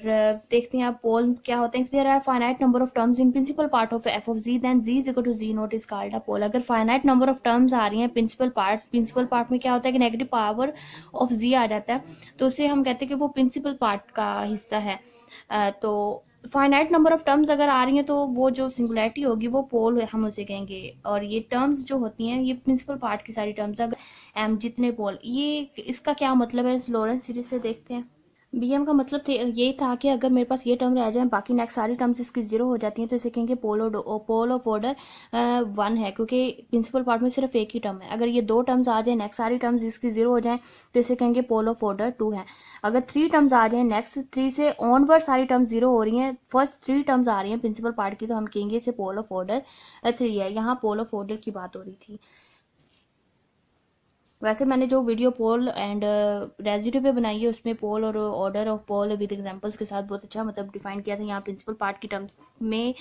देखते हैं आप पोल क्या होते हैं। If there are finite number of terms in principal part of f of z then z is equal to z not is called a pole. अगर फाइनाइट नंबर ऑफ टर्म्स आ रही हैं प्रिंसिपल पार्ट में क्या होता है कि negative power of z आ जाता है, तो उसे हम कहते हैं कि वो प्रिंसिपल पार्ट का हिस्सा है। तो फाइनाइट नंबर ऑफ टर्म्स अगर आ रही हैं तो वो जो सिंगुलरिटी होगी वो पोल हम उसे कहेंगे। और ये टर्म्स जो होती हैं ये प्रिंसिपल पार्ट की सारी टर्म्स, अगर एम जितने पोल, ये इसका क्या मतलब है इस लॉरेंस सीरीज से देखते हैं। बीएम का मतलब यही था कि अगर मेरे पास ये टर्म रह जाए बाकी नेक्स्ट सारी टर्म्स इसकी जीरो हो जाती हैं तो इसे कहेंगे पोल ऑफ ऑर्डर 1 है, क्योंकि प्रिंसिपल पार्ट में सिर्फ एक ही टर्म है। अगर ये 2 टर्म्स आ जाए नेक्स्ट सारी टर्म्स इसकी जीरो हो जाए तो इसे कहेंगे पोल ऑफ ऑर्डर 2 है। अगर 3 टर्म्स आ जाए नेक्स्ट 3 से ऑनवर्ड सारी टर्म्स जीरो हो रही हैं, फर्स्ट 3 टर्म्स आ रही हैं प्रिंसिपल पार्ट की, तो हम कहेंगे इसे पोल ऑफ ऑर्डर 3 है। यहाँ पोल ऑफ ऑर्डर की बात हो रही थी। वैसे मैंने जो वीडियो पोल एंड रेजिड्यू पे बनाई है उसमें पोल और order of pole with examples के साथ बहुत अच्छा मतलब डिफाइन किया था। यहाँ प्रिंसिपल पार्ट की टर्म्स में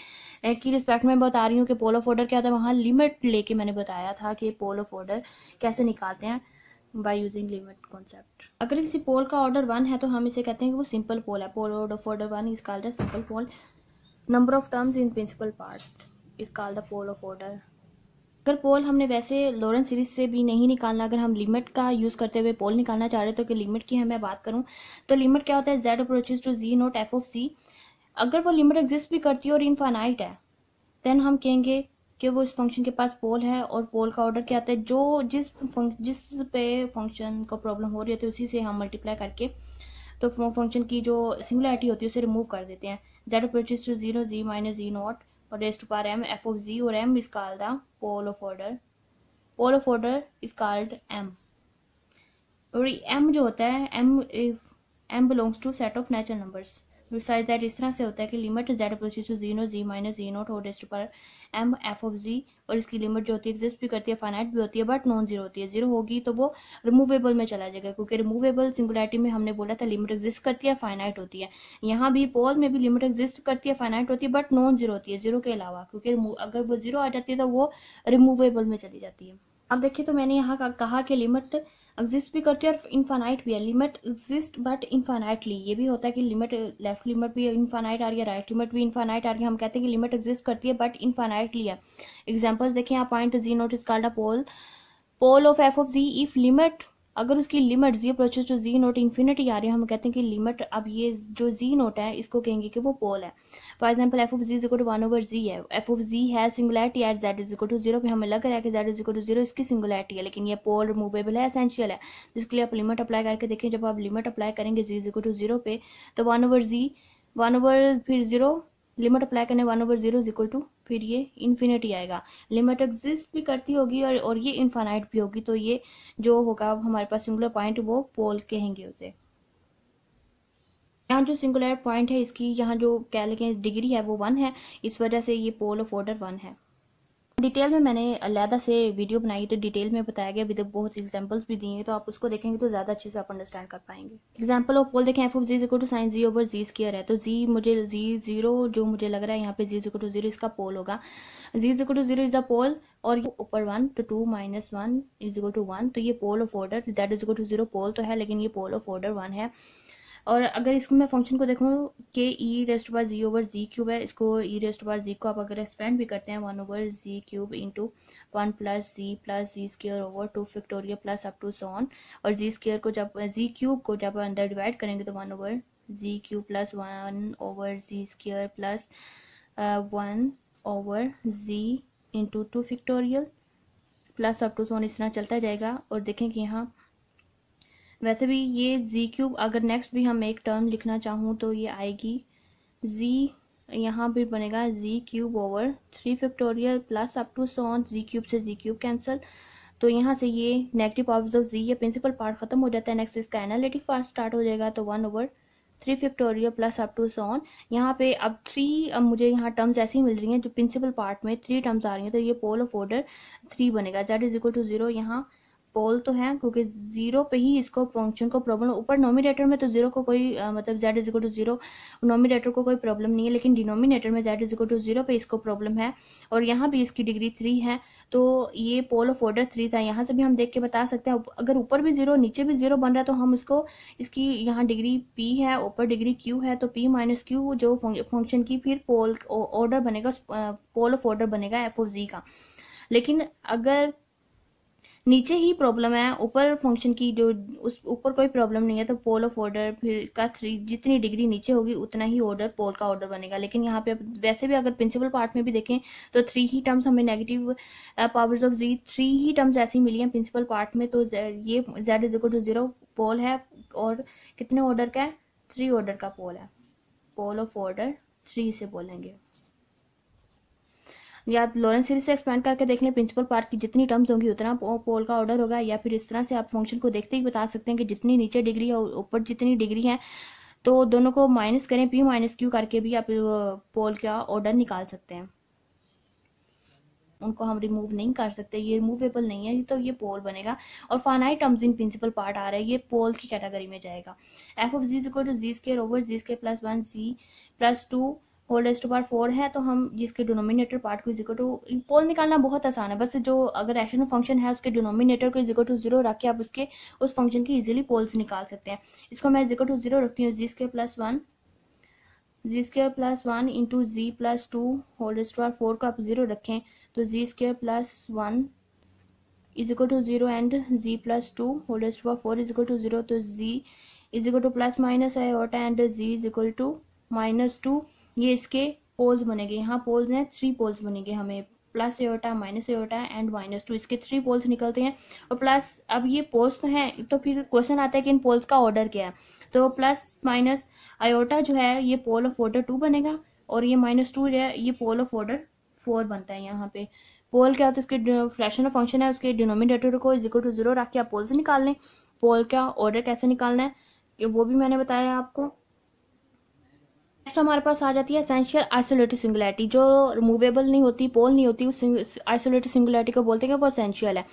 की रिस्पेक्ट में बता रही हूँ कि पोल ऑफ ऑर्डर क्या था, वहाँ लिमिट लेके मैंने बताया था कि पोल ऑफ ऑर्डर कैसे निकालते हैं बाय यूजिंग लिमिट कॉन्सेप्ट। अगर किसी पोल का ऑर्डर 1 है तो हम इसे कहते हैं कि वो सिंपल पोल है। Pole of order 1 is called a simple pole. Number of terms in principal part is called the pole of order. अगर पोल हमने वैसे लॉरेंस सीरीज से भी नहीं निकालना, अगर हम लिमिट का यूज करते हुए पोल निकालना चाह रहे तो कि लिमिट की मैं बात करूं तो लिमिट क्या होता है, z approaches to z naught f of c. अगर वो लिमिट एग्जिस्ट भी करती है और इनफाइनाइट है देन हम कहेंगे कि वो इस फंक्शन के पास पोल है। और पोल का ऑर्डर क्या आता है, जो जिस पे फंक्शन को प्रॉब्लम हो रही होती है उसी से हम मल्टीप्लाई करके तो फंक्शन की जो सिंगुलरिटी होती है उसे रिमूव कर देते हैं। z approaches to 0 z minus z naught और raise to power m f of z, और m is called the pole of order. Pole of order is called m. और m जो होता है m belongs to set of natural numbers. Besides that इस तरह से होता है कि limit z approaches to 0 z minus z naught और raise to power m f of z, और इसकी लिमिट जो होती है एग्जिस्ट भी करती है, फाइनाइट भी होती है, बट नॉन जीरो होती है। जीरो होगी तो वो रिमूवेबल में चला जाएगा, क्योंकि रिमूवेबल सिंगुलरिटी में हमने बोला था लिमिट एग्जिस्ट करती है, फाइनाइट होती है। यहाँ भी पोल में भी लिमिट एग्जिस्ट करती है, फाइनाइट होती है, बट नॉन जीरो होती है जीरो के अलावा, क्योंकि अगर वो जीरो आ जाती है तो वो रिमूवेबल में चली जाती है। अब देखिए तो मैंने यहाँ कहा कि लिमिट एग्जिस्ट भी करती है और इनफाइनाइट भी है। लिमिट एग्जिस्ट बट इनफाइनाइटली, ये भी होता है कि लिमिट लेफ्ट लिमिट भी इनफाइनाइट आ रही है, राइट लिमिट भी इनफाइनाइट आ रही है। हम कहते हैं कि लिमिट एग्जिस्ट करती है बट इनफाइनाइटली है। एग्जांपल्स देखें आप, point z not is called a pole of f of z if limit, अगर उसकी limit z approaches to z naught infinity आ रही है हम कहते हैं कि लिमिट, अब ये जो जी नोट है इसको कहेंगे कि वो पोल है। For example f of z is equal to 1 over z है, एफ ऑफ जी है singularity at z is equal to 0 पे हमें लग रहा है कि z इज इक्वल टू 0 इसकी सिंगुलरिटी है, लेकिन ये पोल रिमूवेबल है, एसेंशियल है, जिसके लिए आप लिमिट अप्लाई करके देखें। जब आप लिमिट अप्लाई करेंगे जी इज इक्वल टू 0 पे तो 1 ओवर जी 1 ओवर फिर 0, लिमिट अप्लाई करने 1 ओवर 0 इज इक्वल टू फिर ये इन्फिनिटी आएगा। लिमिट एग्जिस्ट भी करती होगी और ये इनफाइनाइट भी होगी, तो ये जो होगा हमारे पास सिंगुलर पॉइंट वो पोल कहेंगे उसे। यहाँ जो सिंगुलर पॉइंट है इसकी यहाँ जो क्या लिखें डिग्री है वो 1 है, इस वजह से ये पोल ऑफ ऑर्डर 1 है। डिटेल में मैंने अलहदा से वीडियो बनाई तो डिटेल में बताया गया, विद बहुत एग्जांपल्स भी दिए, तो आप उसको देखेंगे तो ज्यादा अच्छे से आप अंडरस्टैंड कर पाएंगे। एग्जांपल ऑफ पोल देखें, f of z is equal to sine z over z square है, तो जी मुझे जी 0 जो मुझे लग रहा है यहाँ पे जी इज इक्वल टू 0 इसका पोल होगा। Z is equal to 0 is the pole, और ये ऊपर 1 तो 2 माइनस 1 इज इक्वल टू 1, तो ये pole of order that is equal to 0 pole तो है, लेकिन ये पोल ऑफ ऑर्डर 1 है। और अगर इसको मैं फंक्शन को देखूँ कि ई रेस्ट बार जी ओवर जी क्यूब है, इसको ई रेस्ट बार जी को आप अगर एक्सपेंड भी करते हैं 1 over z cube into 1 plus z square over 2 factorial plus up to so on, और जी स्क्वायर को जब जी क्यूब को जब अंदर डिवाइड करेंगे तो 1 over z cube plus 1 over z square plus 1 over z into 2 factorial plus up to so on इस तरह चलता जाएगा। और देखें कि यहाँ वैसे भी ये जी क्यूब, अगर नेक्स्ट भी हम एक टर्म लिखना चाहूँ तो ये आएगी जी, यहाँ भी बनेगा z cube over 3 factorial plus up to so on, z cube से जी क्यूब कैंसिल, तो यहाँ से ये नेगेटिव पावर्स ऑफ जी, ये प्रिंसिपल पार्ट खत्म हो जाता है। नेक्स्ट इसका एनालिटिक पार्ट स्टार्ट हो जाएगा, तो 1/3 factorial plus up to so on. यहाँ पे अब 3, अब मुझे यहाँ टर्म्स ऐसी मिल रही हैं जो प्रिंसिपल पार्ट में 3 टर्म्स आ रही हैं, तो ये पोल ऑफ ऑर्डर 3 बनेगा। z इज इक्वल टू 0, यहाँ पोल तो है क्योंकि 0 पे ही इसको फंक्शन को प्रॉब्लम, ऊपर नोमिनेटर में तो 0 को कोई मतलब z is equal to 0 nominator को कोई प्रॉब्लम नहीं है, लेकिन डिनोमिनेटर में z इज इक्वल टू 0 पे इसको प्रॉब्लम है। और यहाँ भी इसकी डिग्री 3 है, तो ये पोल ऑफ ऑर्डर 3 था। यहाँ से भी हम देख के बता सकते हैं, अगर ऊपर भी 0 नीचे भी 0 बन रहा है तो हम इसको, इसकी यहाँ डिग्री p है, ऊपर डिग्री q है, तो p माइनस क्यू जो फंक्शन की फिर पोल ऑर्डर बनेगा, पोल ऑफ ऑर्डर बनेगा एफ ऑफ जी का। लेकिन अगर नीचे ही प्रॉब्लम है, ऊपर फंक्शन की जो उस ऊपर कोई प्रॉब्लम नहीं है, तो पोल ऑफ ऑर्डर फिर इसका 3, जितनी डिग्री नीचे होगी उतना ही ऑर्डर पोल का ऑर्डर बनेगा। लेकिन यहाँ पे वैसे भी अगर प्रिंसिपल पार्ट में भी देखें तो 3 ही टर्म्स हमें नेगेटिव पावर्स ऑफ जी 3 ही टर्म्स ऐसी मिली हैं प्रिंसिपल पार्ट में, तो ये z is equal to 0 pole है, और कितने ऑर्डर का है, 3 ऑर्डर का पोल है, पोल ऑफ ऑर्डर 3 से बोलेंगे। या लॉरेंस सीरीज से एक्सपेंड करके देख लें, प्रिंसिपल पार्ट की जितनी टर्म्स होंगी उतना पोल का ऑर्डर होगा। या फिर इस तरह से आप फंक्शन को देखते ही बता सकते हैं कि जितनी नीचे डिग्री है ऊपर जितनी डिग्री है, तो दोनों को माइनस करें, p माइनस क्यू करके भी आप पोल का ऑर्डर निकाल सकते हैं। उनको हम रिमूव नहीं कर सकते, ये रिमूवेबल नहीं है, तो ये पोल बनेगा। और finite terms in principal part आ रहा है, ये पोल की कैटेगरी में जाएगा। F of z is equal to z square over z square plus 1 z plus 2 whole raised to power 4 है, तो हम जिसके डिनोमिनेटर पार्ट को इक्वल टू, पोल निकालना बहुत आसान है, बस जो अगर रैशनल फंक्शन है उसके डिनोमिनेटर को इक्वल टू 0 रख के आप उसके उस फंक्शन की इजीली पोल्स निकाल सकते हैं। इसको मैं इक्वल टू 0 रखती हूँ, g square plus 1 into g plus 2 whole raised to power 4 को आप 0 रखें, तो g square plus 1 is equal to 0 and g plus 2 whole raised to power 4 is equal to 0, तो g is equal to plus minus iota and g is equal to -2। ये इसके poles बनेंगे, यहाँ poles हैं 3 पोल्स बनेंगे, हमें plus iota minus iota and -2 इसके 3 poles निकलते हैं। और प्लस, अब ये पोल्स तो हैं, तो फिर क्वेश्चन आता है कि इन पोल्स का ऑर्डर क्या है, तो प्लस माइनस आयोटा जो है ये पोल ऑफ ऑर्डर 2 बनेगा, और ये -2 जो है ये पोल ऑफ ऑर्डर 4 बनता है। यहाँ पे पोल क्या होता है, उसके फ्रैक्शनल फंक्शन है, उसके डिनोमिनेटर को इज इक्वल टू 0 रख के आप पोल से निकाल लें। पोल का ऑर्डर कैसे निकालना है वो भी मैंने बताया आपको। नेक्स्ट हमारे पास आ जाती है एसेंशियल आइसोलेटेड सिंगुलैरिटी, जो रिमूवेबल नहीं होती, पोल नहीं होती, उस आइसोलेटेड सिंगुलैरिटी को बोलते हैं कि वो एसेंशियल है।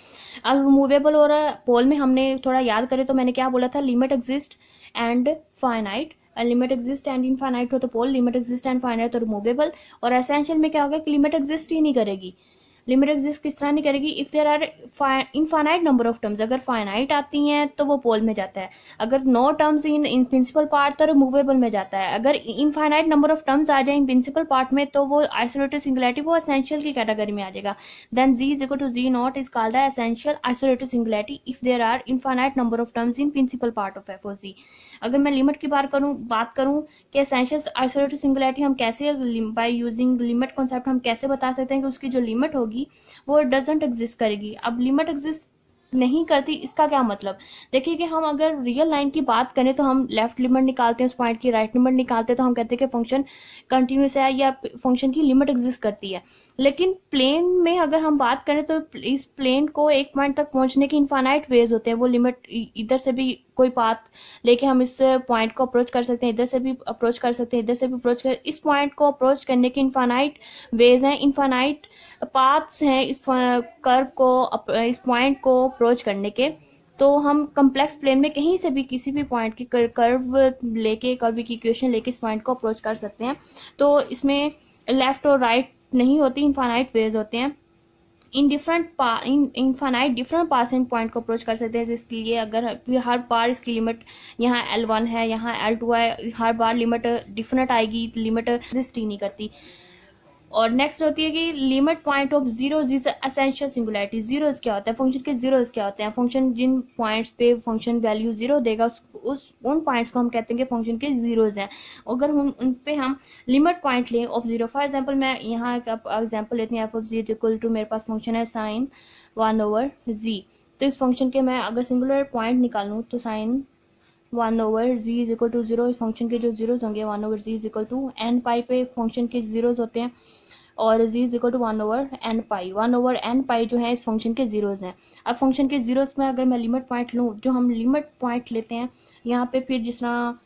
अब रिमूवेबल और पोल में हमने थोड़ा याद करें तो मैंने क्या बोला था, limit exist and finite, limit exist and infinite हो तो पोल, लिमिट एग्जिस्ट एंड फाइनाइट तो रिमूवेबल। और एसेंशियल में क्या होगा कि लिमिट एग्जिस्ट ही नहीं करेगी। लिमिट एग्जिस्ट किस तरह नहीं करेगी, if there are infinite number of terms, अगर फाइनाइट आती हैं तो वो पोल में जाता है, अगर no terms in principal part तो रिमूवेबल में जाता है, अगर इनफाइनाइट नंबर ऑफ टर्म्स आ जाए इन प्रिंसिपल पार्ट में तो वो आइसोलेटेड सिंगुलैरिटी, वो एसेंशियल की कैटेगरी में आ जाएगा। Then z is equal to z not is called essential isolated singularity if there are infinite number of terms in principal part of f of g. अगर मैं लिमिट की बात करूं कि एसेंशियल आइसोलेटेड सिंगुलैरिटी हम कैसे बाय यूजिंग लिमिट कॉन्सेप्ट हम कैसे बता सकते हैं कि उसकी जो लिमिट होगी वो डजंट एग्जिस्ट करेगी। अब लिमिट एग्जिस्ट नहीं करती, इसका क्या मतलब, देखिए कि हम अगर रियल लाइन की बात करें तो हम लेफ्ट लिमिट निकालते हैं उस पॉइंट की, राइट लिमिट निकालते हैं तो हम कहते हैं कि फंक्शन कंटिन्यूस है या फंक्शन की लिमिट एग्जिस्ट करती है। लेकिन प्लेन में अगर हम बात करें तो इस प्लेन को एक पॉइंट तक पहुंचने के इनफाइनाइट वेज होते हैं, वो लिमिट इधर से भी कोई पाथ लेके हम इस पॉइंट को अप्रोच कर सकते हैं, इधर से भी अप्रोच कर सकते हैं, इधर से भी अप्रोच कर, इस पॉइंट को अप्रोच करने के इनफाइनाइट वेज हैं, इनफाइनाइट पाथ्स हैं इस कर्व को, इस पॉइंट को अप्रोच करने के। तो हम कम्प्लेक्स प्लेन में कहीं से भी किसी भी पॉइंट की कर्व लेके, कर्व की इक्वेशन लेके इस पॉइंट को अप्रोच कर सकते हैं। तो इसमें लेफ्ट और राइट नहीं होती, इनफाइनाइट वेज होते हैं। इनफाइनाइट डिफरेंट पास इन पॉइंट को अप्रोच कर सकते हैं, जिसके लिए अगर हर बार इसकी लिमिट यहाँ L1 है, यहाँ L2 है, हर बार लिमिट डिफरेंट आएगी, लिमिट एग्जिस्ट ही नहीं करती। और नेक्स्ट होती है कि limit point of zeros is essential singularity. Zeros क्या होता है, फंक्शन के जीरोज क्या होते हैं, फंक्शन जिन पॉइंट्स पे फंक्शन वैल्यू 0 देगा उन पॉइंट्स को हम कहते हैं कि फंक्शन के जीरोज हैं। अगर उन पे हम लिमिट पॉइंट लें ऑफ 0, फॉर एग्जांपल मैं यहाँ एक एग्जांपल लेती हूँ, f of z equal to मेरे पास फंक्शन है साइन 1/z। तो इस फंक्शन के मैं अगर सिंगुलर पॉइंट निकालूँ तो sine 1/z is equal to 0। Function के जो जीरोज होंगे 1/z is equal to n pi पे फंक्शन के जीरोज होते हैं और z is equal to 1/n pi. 1/n pi जो है इस फंक्शन के जीरोज हैं। अब फंक्शन के जीरोज में अगर मैं लिमिट पॉइंट लूँ, जो हम लिमिट पॉइंट लेते हैं यहाँ पे, फिर जिस तरह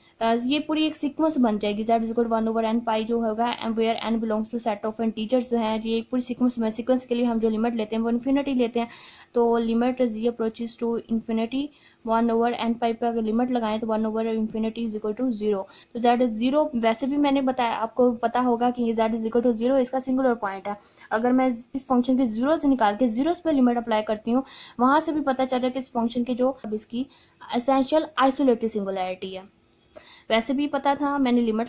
ये पूरी एक सीक्वेंस बन जाएगी। z is equal to 1/n pi जो होगा where n belongs to set of integers जो है, ये एक पूरी सीक्वेंस में, सीक्वेंस के लिए हम जो लिमिट लेते हैं वो इन्फिनिटी लेते हैं। तो limit z approaches to infinity 1/n pi पे अगर लिमिट लगाएं तो 1/infinity इज इक्वल टू 0। तो z इज 0। वैसे भी मैंने बताया, आपको पता होगा कि z इज इक्वल टू 0 इसका सिंगुलर पॉइंट है। अगर मैं इस फंक्शन के जीरो से निकाल के जीरोस पे लिमिट अप्लाई करती हूँ, वहां से भी पता चल रहा है कि इस फंक्शन के जो इसकी एसेंशियल आइसोलेटेड सिंगुलैरिटी है। वैसे भी पता था, मैंने लिमिट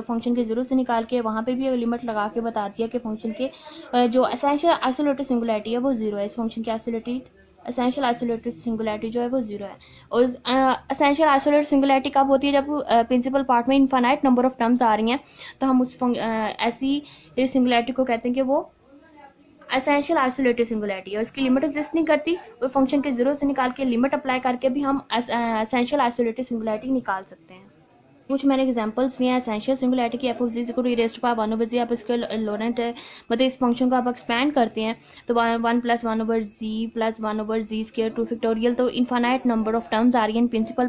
फंक्शन के जीरो से निकाल के वहां पे भी लिमिट लगा के बता दिया कि फंक्शन के जो एसेंशियल आइसोलेटेड सिंगुलैरिटी है वो 0 है। इस फंक्शन की एसेंशियल आइसोलेटेड सिंगुलैरिटी जो है वो 0 है। और एसेंशियल आइसोलेटेड सिंगुलैरिटी कब होती है? जब प्रिंसिपल पार्ट में इनफाइनाइट नंबर ऑफ टर्म्स आ रही हैं, तो हम उस ऐसी सिंगुलैरिटी को कहते हैं कि वो एसेंशियल आइसोलेटेड सिंगुलैरिटी है। और इसकी लिमिट एग्जिस्ट नहीं करती। वो फंक्शन के जीरो से निकाल के लिमिट अप्लाई करके भी हम एसेंशियल आइसोलेटेड सिंगुलैरिटी निकाल सकते हैं। कुछ मैंने एग्जांपल्स लिए हैं एसेंशियल सिंगुलैरिटी की। f of z equal to e raised to power 1/z। आप इसके लोरेंट मतलब इस फंक्शन को आप एक्सपैंड करते हैं तो 1 + 1/z + 1/z स्क्वायर 2 फैक्टोरियल। तो इनफाइनाइट नंबर ऑफ टर्म्स आ रही है इन principal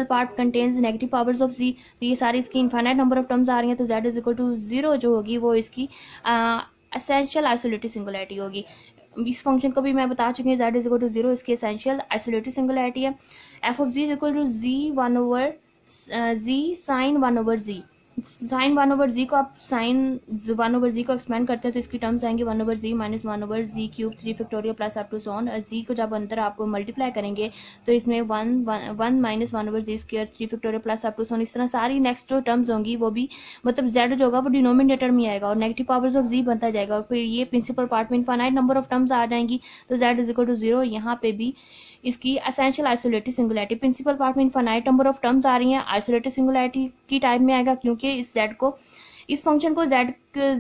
part contains negative powers of z। तो ये सारी इसकी इनफाइनाइट नंबर ऑफ टर्म्स आ रही हैं। तो z इज इक्वल टू 0 जो होगी वो इसकी एसेंशियल आइसोलेटेड सिंगुलैरिटी होगी। इस फंक्शन को भी मैं बता चुकी हूँ, z इज इक्वल टू 0 इसकी एसेंशियल आइसोलेटेड सिंगुलैरिटी है। f of z equal to z 1/z sin 1/z। Sine 1/z को आप साइन 1/z को एक्सपेंड करते हैं तो इसकी टर्म्स आएंगे 1/z - 1/z cube 3 factorial plus up to so on. z को जब अंदर आप मल्टीप्लाई करेंगे तो इसमें 1 - 1/z square 3 factorial plus up to so on. इस तरह सारी नेक्स्ट जो टर्म्स होंगी वो भी मतलब z जो होगा वो डिनोमिनेटर में आएगा और नेगेटिव पावर्स ऑफ z बनता जाएगा। और फिर ये प्रिंसिपल पार्ट में इनफाइनाइट नंबर ऑफ टर्म्स आ जाएंगी तो z इज इक्वल टू 0। यहाँ पे भी इसकी essential isolated singularity, principal part में इनफाइनाइट नंबर ऑफ टर्म्स आ रही हैं, आइसोलेटेड सिंगुलैरिटी की टाइप में आएगा क्योंकि इस फंक्शन को z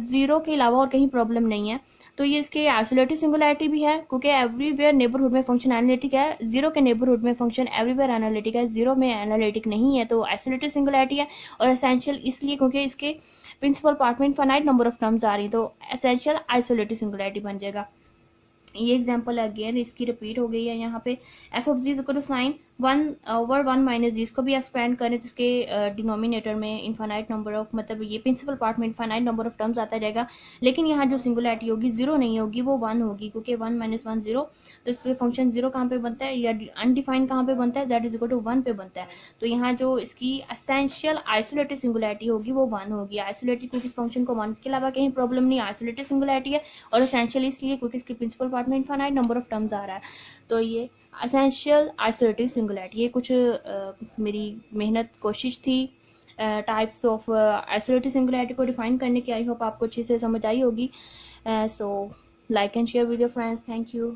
0 के अलावा और कहीं प्रॉब्लम नहीं है। तो ये इसके आइसोलेटेड सिंगुलैरिटी भी है क्योंकि एवरीवेयर नेबरहुड में फंक्शन एनालिटिक है, 0 के नेबरहुड में फंक्शन एवरीवेयर एनालिटिक है, 0 में एनालिटिक नहीं है। तो आइसोलेटेड सिंगुलैरिटी है और एसेंशियल इसलिए क्योंकि इसके प्रिंसिपल पार्ट में इनफाइनाइट नंबर ऑफ टर्म्स आ रही है, तो एसेंशियल आइसोलेटेड सिंगुलैरिटी बन जाएगा। ये एग्जांपल अगेन इसकी रिपीट हो गई है यहाँ पे। f of z equal to sine 1/1 - z को भी एक्सपेंड करें तो इसके डिनोमिनेटर में इनफाइनाइट नंबर ऑफ मतलब ये प्रिंसिपल पार्ट में इनफाइनाइट नंबर ऑफ टर्म्स आता जाएगा। लेकिन यहाँ जो सिंगुलैरिटी होगी 0 नहीं होगी, वो 1 होगी क्योंकि 1 - 1 0। तो इसके फंक्शन 0 कहाँ पे बनता है या अनडिफाइंड कहाँ पे बनता है? z इज इक्वल टू 1 पे बनता है। तो यहाँ जो इसकी एसेंशियल आइसोलेटेड सिंगुलैरिटी होगी वो 1 होगी। आइसोलेटेड क्योंकि इस फंक्शन को 1 के अलावा कहीं प्रॉब्लम नहीं, आइसोलेटेड सिंगुलैरिटी है और एसेंशियल इसलिए क्योंकि इसके प्रिंसिपल पार्ट में इनफाइनाइट नंबर ऑफ टर्म्स आ रहा है। तो ये एसेंशियल आइसोलेटेड सिंगुलैरिटी, ये कुछ मेरी मेहनत कोशिश थी टाइप्स ऑफ आइसोलेटेड सिंगुलैरिटी को डिफाइन करने की। आई होप आपको अच्छे से समझ आई होगी। So like and share with your friends. Thank you.